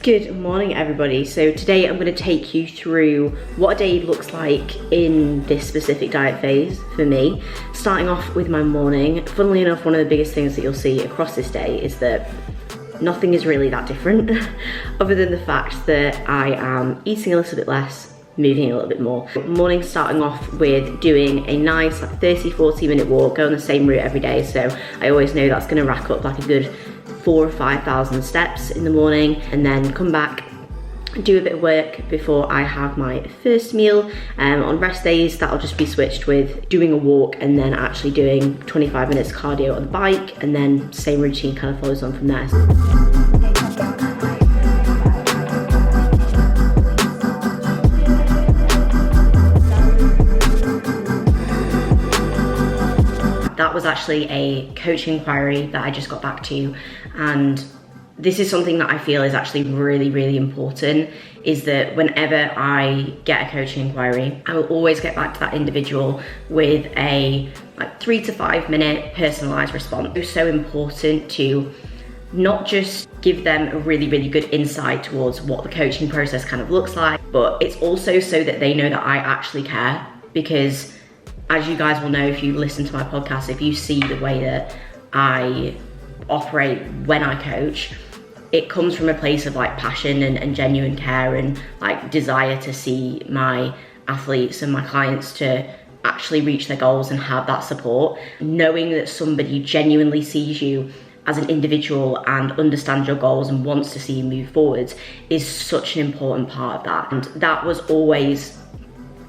Good morning everybody. So today I'm going to take you through what a day looks like in this specific diet phase for me. Starting off with my morning. Funnily enough, one of the biggest things that you'll see across this day is that nothing is really that different other than the fact that I am eating a little bit less, moving a little bit more. Morning starting off with doing a nice 30-40 minute walk, go on the same route every day, so I always know that's going to rack up like a good 4,000 or 5,000 steps in the morning, and then come back, do a bit of work before I have my first meal. On rest days, that'll just be switched with doing a walk and then actually doing 25 minutes cardio on the bike, and then same routine kind of follows on from there. That was actually a coach inquiry that I just got back to, and this is something that I feel is actually really important, is that whenever I get a coaching inquiry, I will always get back to that individual with a 3 to 5 minute personalized response. It's so important to not just give them a really good insight towards what the coaching process kind of looks like, but it's also so that they know that I actually care, because as you guys will know if you listen to my podcast, if you see the way that I operate when I coach, it comes from a place of passion and genuine care and desire to see my athletes and my clients to actually reach their goals and have that support. Knowing that somebody genuinely sees you as an individual and understands your goals and wants to see you move forwards is such an important part of that. And that was always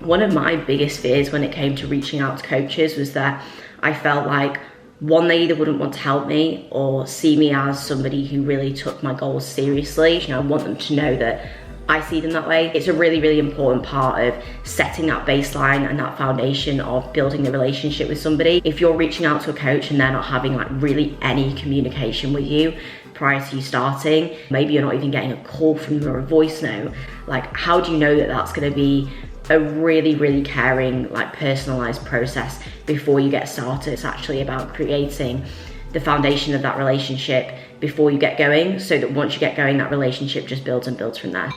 one of my biggest fears when it came to reaching out to coaches, was that I felt like, one, they either wouldn't want to help me or see me as somebody who really took my goals seriously. I want them to know that I see them that way. It's a really important part of setting that baseline and that foundation of building the relationship with somebody. If you're reaching out to a coach and they're not having really any communication with you prior to you starting, maybe you're not even getting a call from them or a voice note, how do you know that that's going to be a really caring, personalized process before you get started? It's actually about creating the foundation of that relationship before you get going, so that once you get going, that relationship just builds and builds from there.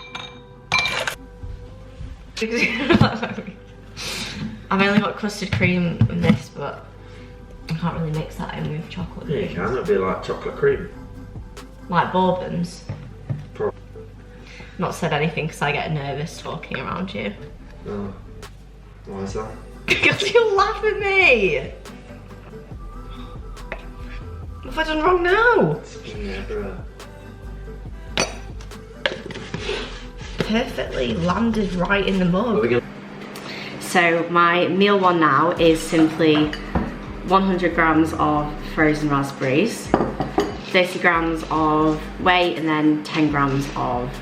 I've only got custard cream in this, but I can't really mix that in with chocolate cream. Yeah, you can. It'd be like chocolate cream. Like bourbons. Not said anything because I get nervous talking around you. Oh, why is that? Because you laugh at me! What have I done wrong now? Perfectly landed right in the mug. So my meal one now is simply 100 grams of frozen raspberries, 30 grams of whey, and then 10 grams of,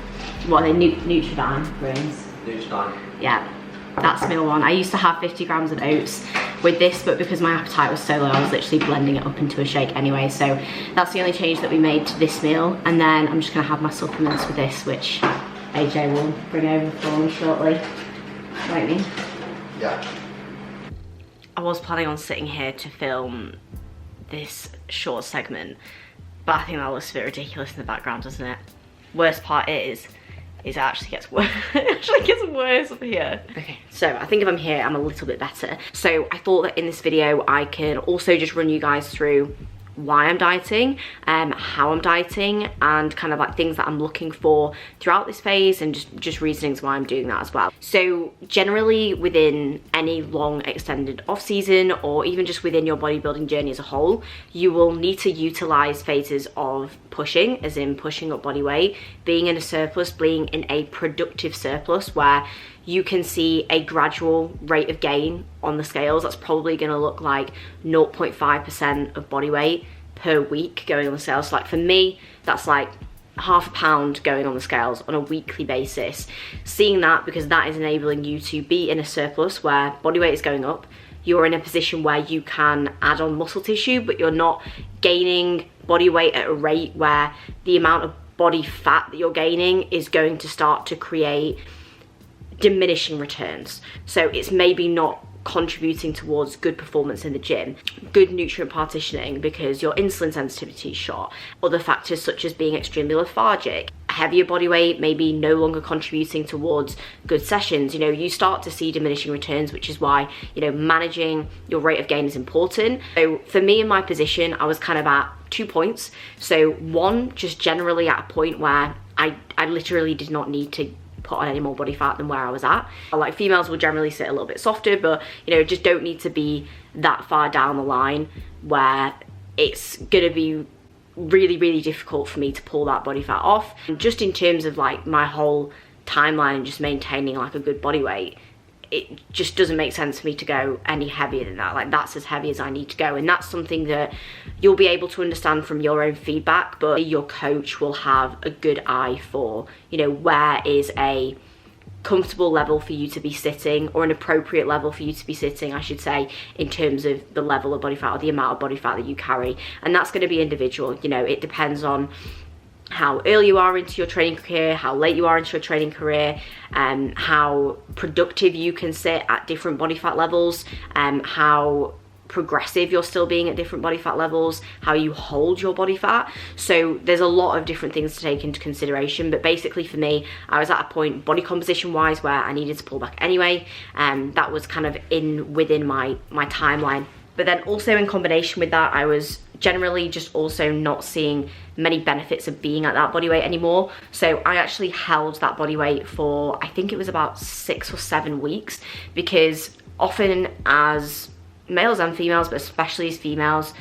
what are they, Nutridine grains? Nutridine. Yeah, that's meal one. I used to have 50 grams of oats with this, but because my appetite was so low, I was literally blending it up into a shake anyway. So that's the only change that we made to this meal. And then I'm just gonna have my supplements with this, which AJ will bring over for me shortly. Won't he? Yeah. I was planning on sitting here to film this short segment, but I think that looks a bit ridiculous in the background, doesn't it? Worst part is it actually gets worse. It actually gets worse up here. Okay, so I think if I'm here, I'm a little bit better. So I thought that in this video, I can also just run you guys through why I'm dieting, how I'm dieting, and kind of things that I'm looking for throughout this phase, and just reasonings why I'm doing that as well. So generally within any long extended off season, or even just within your bodybuilding journey as a whole, you will need to utilize phases of pushing, as in pushing up body weight, being in a surplus, being in a productive surplus where you can see a gradual rate of gain on the scales. That's probably gonna look like 0.5% of body weight per week going on the scales. So for me, that's half a pound going on the scales on a weekly basis. Seeing that, because that is enabling you to be in a surplus where body weight is going up, you're in a position where you can add on muscle tissue, but you're not gaining body weight at a rate where the amount of body fat that you're gaining is going to start to create diminishing returns. So it's maybe not contributing towards good performance in the gym, good nutrient partitioning because your insulin sensitivity is shot, other factors such as being extremely lethargic, heavier body weight, maybe no longer contributing towards good sessions, you know, you start to see diminishing returns, which is why, you know, managing your rate of gain is important. So for me in my position, I was kind of at 2 points. So one, just generally at a point where I literally did not need to put on any more body fat than where I was at. Like, females will generally sit a little bit softer, but you know, just don't need to be that far down the line where it's gonna be really, really difficult for me to pull that body fat off. And just in terms of like my whole timeline and just maintaining like a good body weight, it just doesn't make sense for me to go any heavier than that. Like, that's as heavy as I need to go, and that's something that you'll be able to understand from your own feedback, but your coach will have a good eye for, you know, where is a comfortable level for you to be sitting, or an appropriate level for you to be sitting, I should say, in terms of the level of body fat or the amount of body fat that you carry. And that's going to be individual. You know, it depends on how early you are into your training career, how late you are into your training career, how productive you can sit at different body fat levels, how progressive you're still being at different body fat levels, how you hold your body fat. So there's a lot of different things to take into consideration, but basically for me, I was at a point body composition wise where I needed to pull back anyway, and that was kind of within my timeline. But then also in combination with that, I was generally just also not seeing many benefits of being at that body weight anymore. So I actually held that body weight for, I think it was about 6 or 7 weeks, because often as males and females, but especially as females,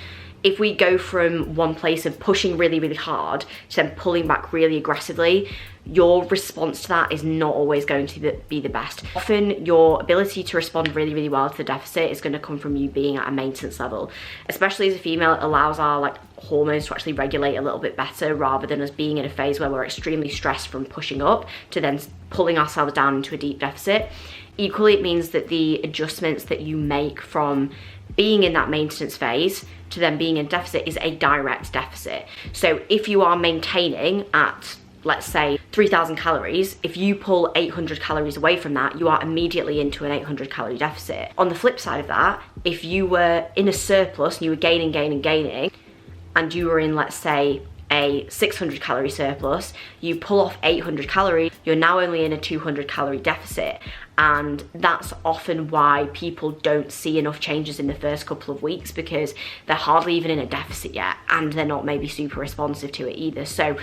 if we go from one place of pushing really, really hard to then pulling back really aggressively, your response to that is not always going to be the best. Often your ability to respond really, really well to the deficit is going to come from you being at a maintenance level. Especially as a female, it allows our like hormones to actually regulate a little bit better, rather than us being in a phase where we're extremely stressed from pushing up to then pulling ourselves down into a deep deficit. Equally, it means that the adjustments that you make from being in that maintenance phase to then being in deficit is a direct deficit. So if you are maintaining at, let's say, 3,000 calories, if you pull 800 calories away from that, you are immediately into an 800 calorie deficit. On the flip side of that, if you were in a surplus and you were gaining, and you were in, let's say, a 600 calorie surplus, you pull off 800 calories, you're now only in a 200 calorie deficit. And that's often why people don't see enough changes in the first couple of weeks, because they're hardly even in a deficit yet, and they're not maybe super responsive to it either. So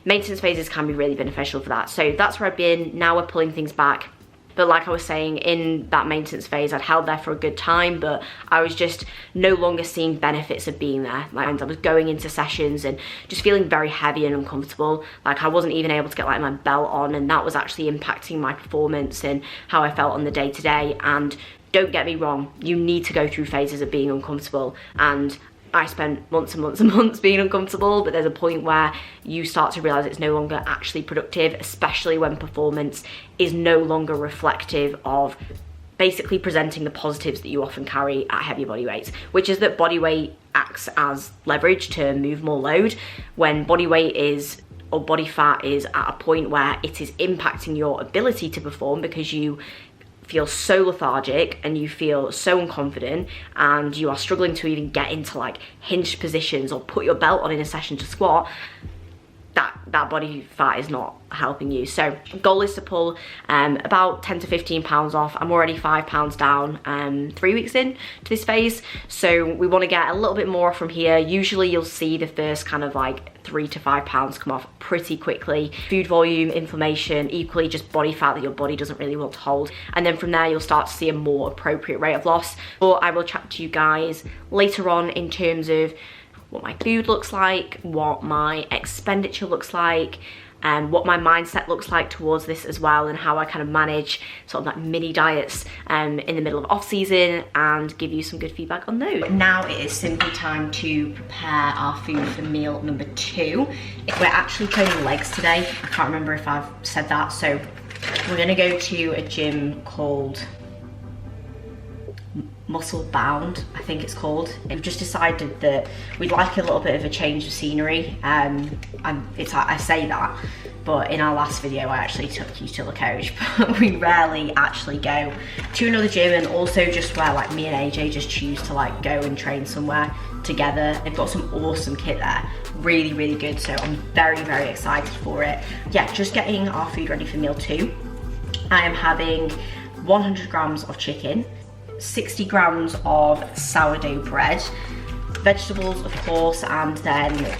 maintenance phases can be really beneficial for that. So that's where I've been. Now we're pulling things back. But like I was saying, in that maintenance phase, I'd held there for a good time, but I was just no longer seeing benefits of being there. Like, I was going into sessions and just feeling very heavy and uncomfortable. Like, I wasn't even able to get like my belt on, and that was actually impacting my performance and how I felt on the day to day. And don't get me wrong, you need to go through phases of being uncomfortable, and I spent months and months and months being uncomfortable, but there's a point where you start to realize it's no longer actually productive, especially when performance is no longer reflective of basically presenting the positives that you often carry at heavy body weights, which is that body weight acts as leverage to move more load. When body weight is, or body fat is at a point where it is impacting your ability to perform, because you feel so lethargic and you feel so unconfident, and you are struggling to even get into like hinged positions or put your belt on in a session to squat, that body fat is not helping you. So goal is to pull about 10 to 15 pounds off. I'm already 5 pounds down 3 weeks in to this phase, so we want to get a little bit more from here. Usually you'll see the first kind of like 3 to 5 pounds come off pretty quickly. Food volume, inflammation, equally just body fat that your body doesn't really want to hold, and then from there you'll start to see a more appropriate rate of loss. But I will chat to you guys later on in terms of what my food looks like, what my expenditure looks like, and what my mindset looks like towards this as well, and how I kind of manage sort of like mini diets in the middle of off season, and give you some good feedback on those. Now it is simply time to prepare our food for meal number 2. We're actually training legs today. I can't remember if I've said that. So we're gonna go to a gym called Muscle Bound, I think it's called. We've just decided that we'd like a little bit of a change of scenery. I say that, but in our last video I actually took you to the coach, but we rarely actually go to another gym, and also just where like me and AJ just choose to like go and train somewhere together. They've got some awesome kit there, really, really good, so I'm very, very excited for it. Yeah, just getting our food ready for meal 2. I am having 100 grams of chicken, 60 grams of sourdough bread, vegetables of course, and then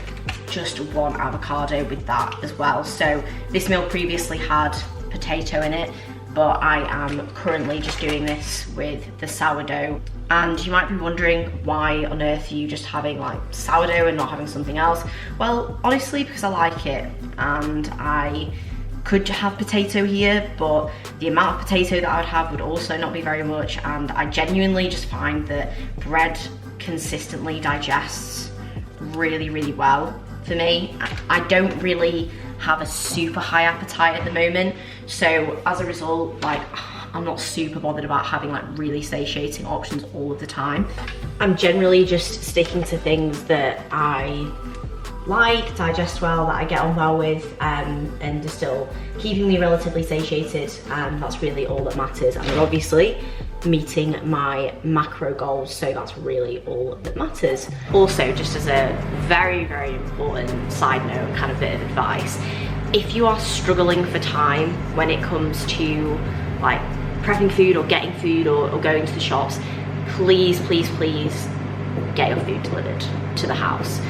just 1 avocado with that as well. So this meal previously had potato in it, but I am currently just doing this with the sourdough. And you might be wondering, why on earth are you just having like sourdough and not having something else? Well, honestly, because I like it, and I could have potato here, but the amount of potato that I would have would also not be very much, and I genuinely just find that bread consistently digests really, really well for me. I don't really have a super high appetite at the moment, so as a result, like, I'm not super bothered about having like really satiating options all of the time. I'm generally just sticking to things that I like, digest well, that I get on well with, and are still keeping me relatively satiated, and that's really all that matters. And then obviously meeting my macro goals, so that's really all that matters. Also, just as a very, very important side note, kind of bit of advice, if you are struggling for time when it comes to like prepping food or getting food or going to the shops, please, please, please get your food delivered to the house.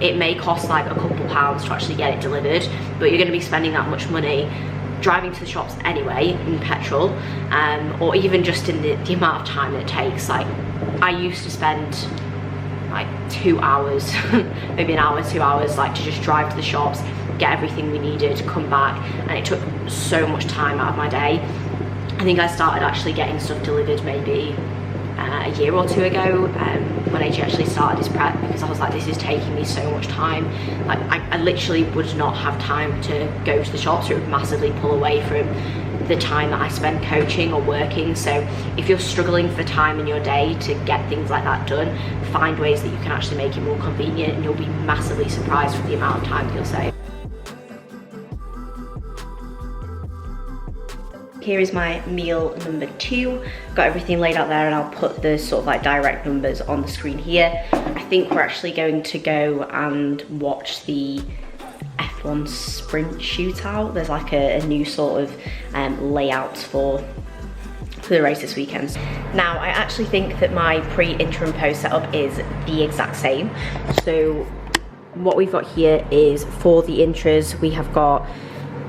It may cost like a couple pounds to actually get it delivered, but you're going to be spending that much money driving to the shops anyway in petrol, or even just in the amount of time that it takes. Like, I used to spend like 2 hours, maybe an hour, 2 hours, like to just drive to the shops, get everything we needed, come back, and it took so much time out of my day. I think I started actually getting stuff delivered maybe a year or 2 ago, when AJ actually started his prep, because I was like, this is taking me so much time. Like, I literally would not have time to go to the shops, or it would massively pull away from the time that I spend coaching or working. So if you're struggling for time in your day to get things like that done, find ways that you can actually make it more convenient, and you'll be massively surprised with the amount of time that you'll save. Here is my meal number 2. Got everything laid out there, and I'll put the sort of like direct numbers on the screen here. I think we're actually going to go and watch the F1 sprint shootout. There's like a new sort of layout for the race this weekend. Now, I actually think that my pre-intra and post setup is the exact same. So what we've got here is, for the intras, we have got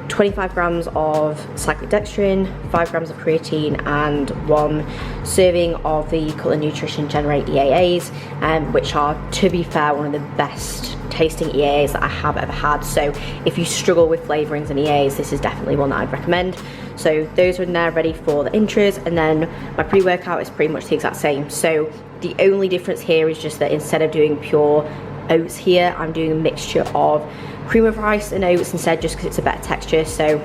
25 grams of cyclic dextrin, 5 grams of creatine, and 1 serving of the Cutler Nutrition Generate EAAs, which are, to be fair, one of the best tasting EAAs that I have ever had. So if you struggle with flavourings and EAAs, this is definitely one that I'd recommend. So those are in there ready for the intras, and then my pre-workout is pretty much the exact same. So the only difference here is just that instead of doing pure oats here, I'm doing a mixture of cream of rice and oats instead, just because it's a better texture. So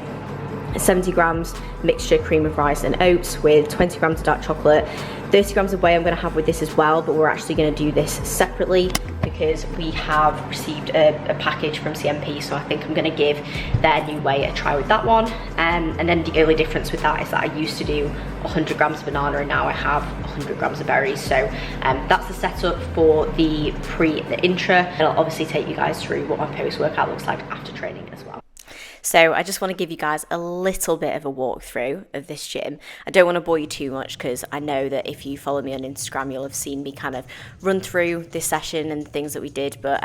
70 grams mixture cream of rice and oats with 20 grams of dark chocolate. 30 grams of whey I'm going to have with this as well, but we're actually going to do this separately because we have received a package from CMP, so I think I'm going to give their new whey a try with that one. And then the only difference with that is that I used to do 100 grams of banana, and now I have 100 grams of berries. So that's the setup for the intra, and I'll obviously take you guys through what my post-workout looks like after training as well. So I just want to give you guys a little bit of a walkthrough of this gym. I don't want to bore you too much, because I know that if you follow me on Instagram, you'll have seen me kind of run through this session and things that we did, but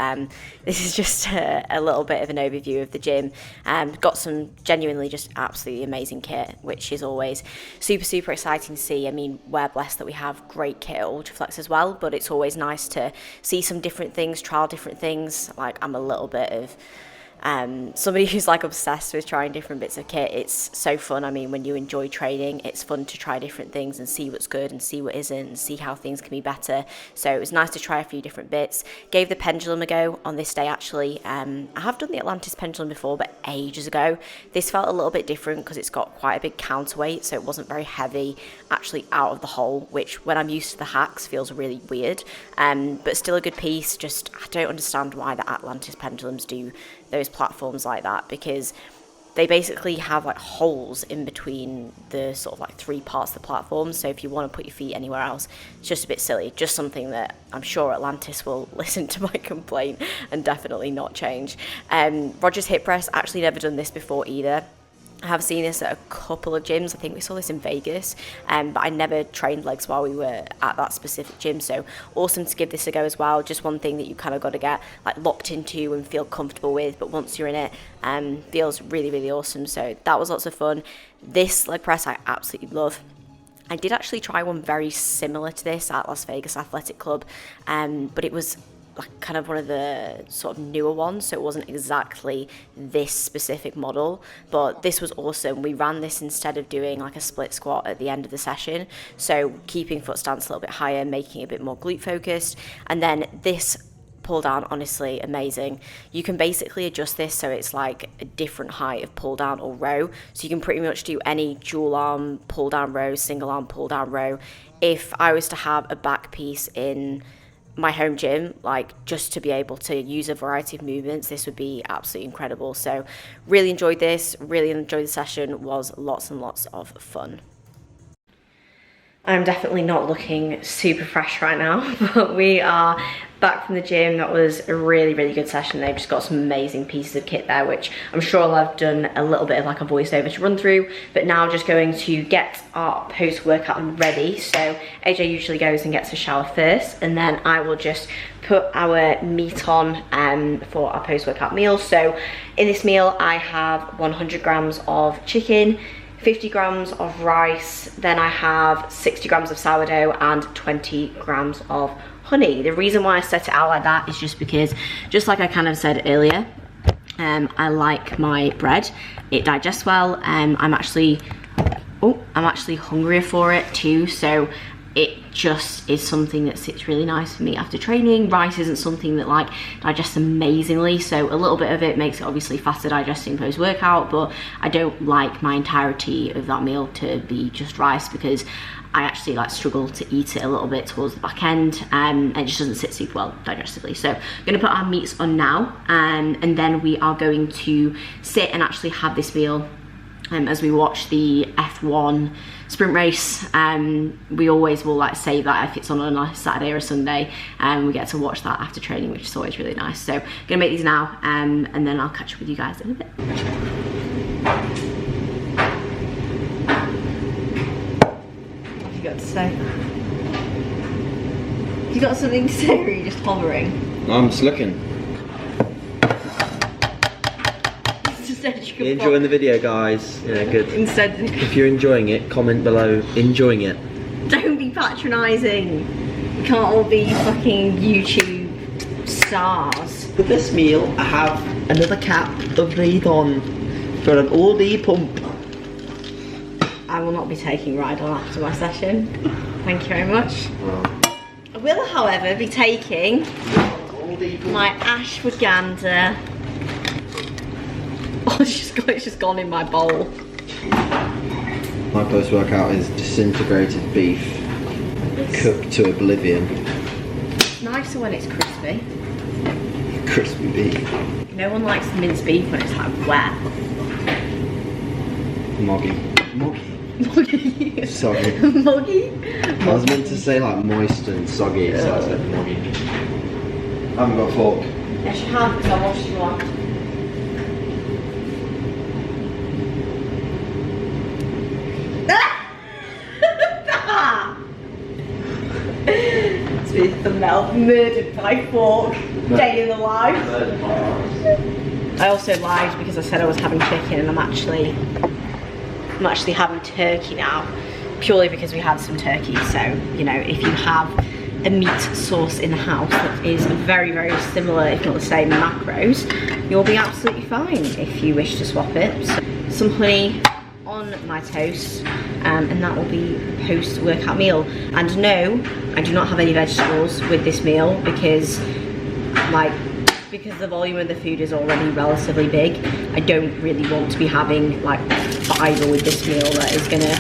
this is just a little bit of an overview of the gym. Got some genuinely just absolutely amazing kit, which is always super, super exciting to see. I mean, we're blessed that we have great kit at Ultraflex as well, but it's always nice to see some different things, trial different things. Like, I'm a little bit of somebody who's like obsessed with trying different bits of kit, it's so fun. I mean, when you enjoy training, it's fun to try different things and see what's good and see what isn't and see how things can be better. So it was nice to try a few different bits. Gave the pendulum a go on this day actually. I have done the Atlantis pendulum before, but ages ago. This felt a little bit different because it's got quite a big counterweight, so it wasn't very heavy actually out of the hole, which when I'm used to the hacks feels really weird, but still a good piece. Just I don't understand why the Atlantis pendulums do those platforms like that, because they basically have like holes in between the sort of like 3 parts of the platform, so if you want to put your feet anywhere else, it's just a bit silly. Just something that I'm sure Atlantis will listen to my complaint and definitely not change. Roger's hip press, actually never done this before either. I have seen this at a couple of gyms. I think we saw this in Vegas, but I never trained legs while we were at that specific gym, so awesome to give this a go as well. Just one thing that you kind of got to get like locked into and feel comfortable with, but once you're in it, feels really, really awesome. So that was lots of fun. This leg press I absolutely love. I did actually try one very similar to this at Las Vegas Athletic Club, but it was like kind of one of the sort of newer ones, so it wasn't exactly this specific model, but this was awesome. We ran this instead of doing like a split squat at the end of the session, so keeping foot stance a little bit higher, making it a bit more glute focused. And then this pull down, honestly amazing. You can basically adjust this so it's like a different height of pull down or row, so you can pretty much do any dual arm pull down row, single arm pull down row. If I was to have a back piece in my home gym, like just to be able to use a variety of movements, this would be absolutely incredible. So really enjoyed this, really enjoyed the session, was lots and lots of fun. I'm definitely not looking super fresh right now, but we are back from the gym. That was a really, really good session. They've just got some amazing pieces of kit there, which I'm sure I've done a little bit of like a voiceover to run through, but now just going to get our post-workout ready. So AJ usually goes and gets a shower first, and then I will just put our meat on for our post-workout meal. So in this meal, I have 100 grams of chicken, 50 grams of rice, then I have 60 grams of sourdough and 20 grams of honey. The reason why I set it out like that is just because, just like I kind of said earlier, I like my bread. It digests well. I'm actually hungrier for it too, so it just is something that sits really nice for me after training. Rice isn't something that like digests amazingly, so a little bit of it makes it obviously faster digesting post-workout, but I don't like my entirety of that meal to be just rice, because I actually like struggle to eat it a little bit towards the back end, and it just doesn't sit super well digestively. So I'm gonna put our meats on now, and then we are going to sit and actually have this meal as we watch the F1 sprint race. We always will like save that if it's on a Saturday or a Sunday, and we get to watch that after training, which is always really nice. So I'm gonna make these now, and then I'll catch up with you guys in a bit. What have you got to say? Have you got something to say, or are you just hovering? I'm just looking. You're enjoying the video, guys? Yeah, good. Instead, if you're enjoying it, comment below enjoying it. Don't be patronising. We can't all be fucking YouTube stars. With this meal, I have another cap of Ride-On for an all-day pump. I will not be taking Ride-On after my session. Thank you very much. I will, however, be taking my ashwagandha. Oh, it's just gone in my bowl. My post-workout is disintegrated beef, cooked to oblivion. It's nicer when it's crispy. Crispy beef. No one likes minced beef when it's like wet. Moggy. Moggy. Soggy. Moggy? I was meant to say like moist and soggy, so I said moggy. I haven't got a fork. Yes, you have, because I washed you one. It's really thumbnail. Murdered by fork. Day in the life. I also lied because I said I was having chicken, and I'm actually having turkey now, purely because we had some turkey. So, you know, if you have a meat source in the house that is very, very similar, if not the same macros, you'll be absolutely fine if you wish to swap it. So, some honey on my toast, and that will be the post-workout meal. And no, I do not have any vegetables with this meal because the volume of the food is already relatively big. I don't really want to be having like fibre with this meal that is gonna,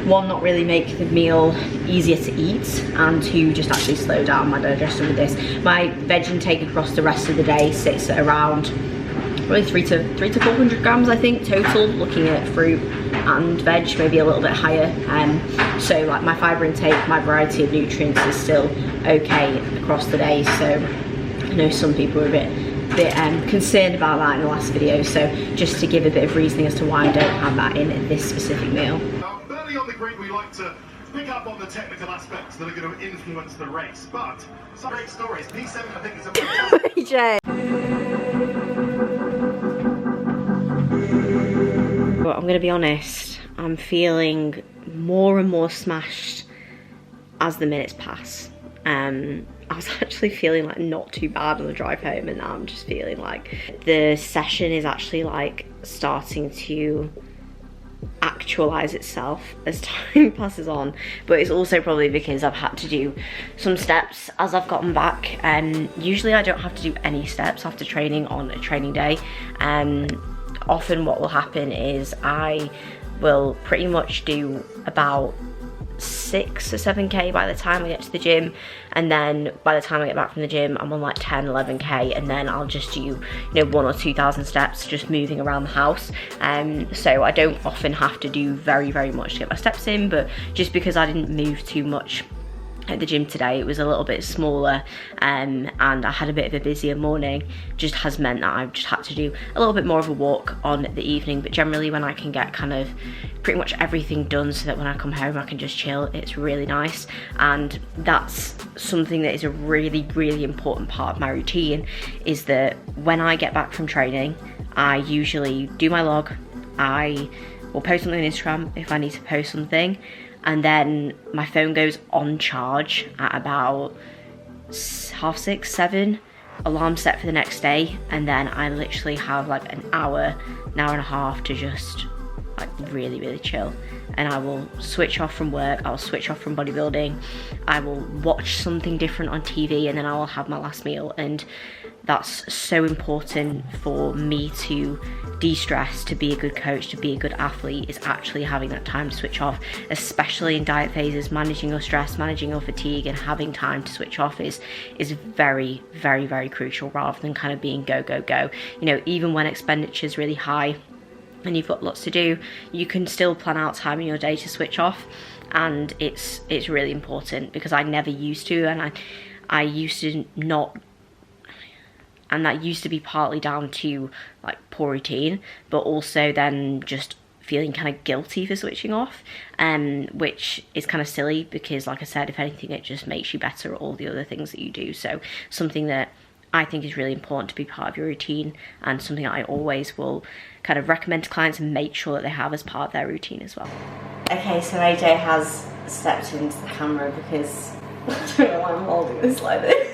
one, not really make the meal easier to eat, and two, just actually slow down my digestion with this. My veg intake across the rest of the day sits at around probably 300 to 400 grams, I think, total, looking at fruit and veg, maybe a little bit higher. So like my fibre intake, my variety of nutrients is still okay across the day. So I know some people are a bit concerned about that in the last video, so just to give a bit of reasoning as to why I don't have that in this specific meal. Early on the grid, we like to pick up on the technical aspects that are going to influence the race, but some great stories. P7, I think, is a Jay. Well, I'm going to be honest, I'm feeling more and more smashed as the minutes pass. I was actually feeling like not too bad on the drive home, and now I'm just feeling like the session is actually like starting to actualize itself as time passes on. But it's also probably because I've had to do some steps as I've gotten back, and usually I don't have to do any steps after training on a training day. Often what will happen is I will pretty much do about 6 or 7k by the time I get to the gym, and then by the time I get back from the gym I'm on like 10, 11k, and then I'll just do, you know, 1,000 or 2,000 steps just moving around the house. So I don't often have to do very, very much to get my steps in, but just because I didn't move too much at the gym today, it was a little bit smaller, and I had a bit of a busier morning, just has meant that I've just had to do a little bit more of a walk on the evening. But generally when I can get kind of pretty much everything done so that when I come home I can just chill, it's really nice. And that's something that is a really, really important part of my routine, is that when I get back from training, I usually do my log, I will post something on Instagram if I need to post something, and then my phone goes on charge at about 6:30, 7, alarm set for the next day, and then I literally have like an hour and a half to just like really, really chill. And I will switch off from work, I'll switch off from bodybuilding, I will watch something different on TV, and then I will have my last meal. And that's so important for me to de-stress, to be a good coach, to be a good athlete, is actually having that time to switch off, especially in diet phases. Managing your stress, managing your fatigue, and having time to switch off is very, very, very crucial, rather than kind of being go, go, go. You know, even when expenditure is really high and you've got lots to do, you can still plan out time in your day to switch off. And it's really important, because I never used to, and I used to not. And that used to be partly down to like poor routine, but also then just feeling kind of guilty for switching off, which is kind of silly, because like I said, if anything, it just makes you better at all the other things that you do. So something that I think is really important to be part of your routine, and something I always will kind of recommend to clients and make sure that they have as part of their routine as well. Okay, so AJ has stepped into the camera because I don't know why I'm holding this like this.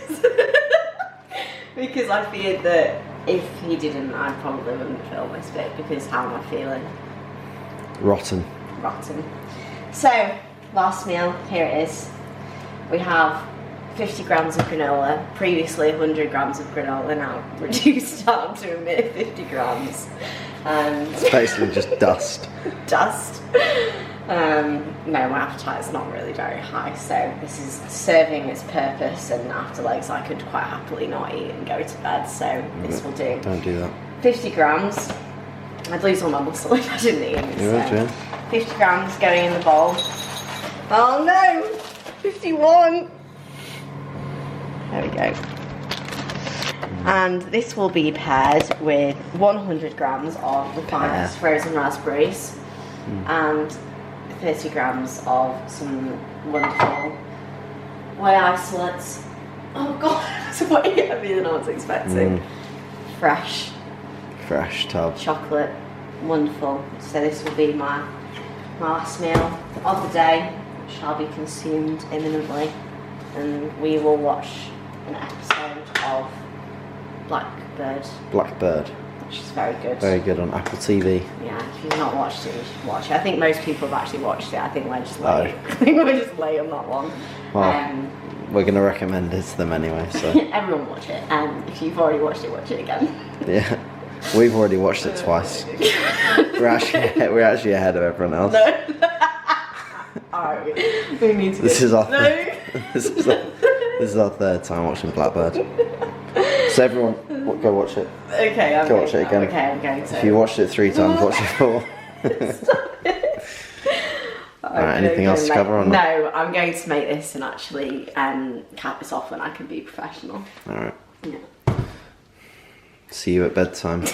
Because I feared that if he didn't, I probably wouldn't film this bit, because how am I feeling? Rotten. Rotten. So, last meal, here it is. We have 50 grams of granola, previously 100 grams of granola, now reduced down to a mere 50 grams. It's basically just dust. Dust. No, my appetite is not really very high, so this is serving its purpose, and after legs I could quite happily not eat and go to bed, so this will do. Don't do that. 50 grams. I'd lose all my muscle if I didn't eat it. You would, yeah. 50 grams going in the bowl. Oh no! 51! There we go. And this will be paired with 100 grams of the finest frozen raspberries, and 30 grams of some wonderful whey isolates. Oh god, it's way heavier than I was expecting. Fresh Tub. chocolate, wonderful. So this will be my last meal of the day, which shall be consumed imminently. and we will watch an episode of Blackbird. Blackbird. Which is very good. Very good on Apple TV. Yeah, if you've not watched it, you should watch it. I think most people have actually watched it. I think we're just late. I think we're just late on that one. Well, we're going to recommend it to them anyway, so. Everyone watch it, and if you've already watched it, watch it again. Yeah, we've already watched it twice. we're actually ahead of everyone else. No. Alright, we need to this is our this is our third time watching Blackbird. So everyone, go watch it. Okay, I'm go going watch it again. Okay, I'm going to. If you watched it 3 times, watch it 4. Alright, anything else to cover on? No, I'm going to make this and actually cap this off when I can be professional. Alright. Yeah. See you at bedtime.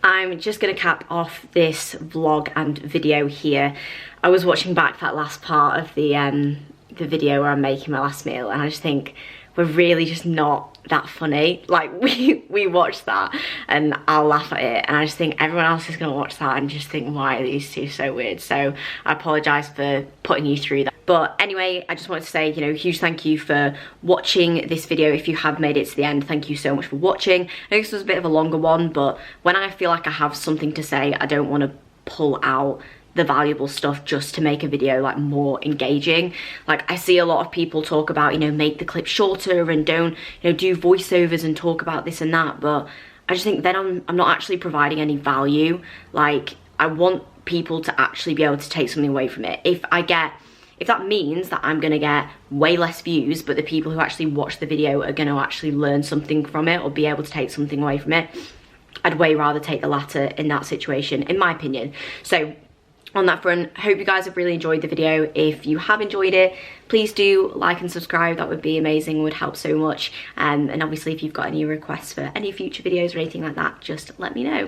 I'm just going to cap off this vlog and video here. I was watching back that last part of the video where I'm making my last meal, and I just think we're really just not that funny. Like, we watched that and I'll laugh at it, and I just think everyone else is going to watch that and just think, why are these two so weird? So I apologise for putting you through that. But anyway, I just wanted to say, you know, huge thank you for watching this video. If you have made it to the end, thank you so much for watching. I know this was a bit of a longer one, but when I feel like I have something to say, I don't want to pull out the valuable stuff just to make a video like more engaging. Like, I see a lot of people talk about, you know, make the clip shorter and don't, you know, do voiceovers and talk about this and that, but I just think then I'm not actually providing any value. Like, I want people to actually be able to take something away from it. If that means that I'm gonna get way less views, but the people who actually watch the video are gonna actually learn something from it or be able to take something away from it, I'd way rather take the latter in that situation, in my opinion. So on that front, hope you guys have really enjoyed the video. If you have enjoyed it, please do like and subscribe. That would be amazing, would help so much. And obviously, if you've got any requests for any future videos or anything like that, just let me know.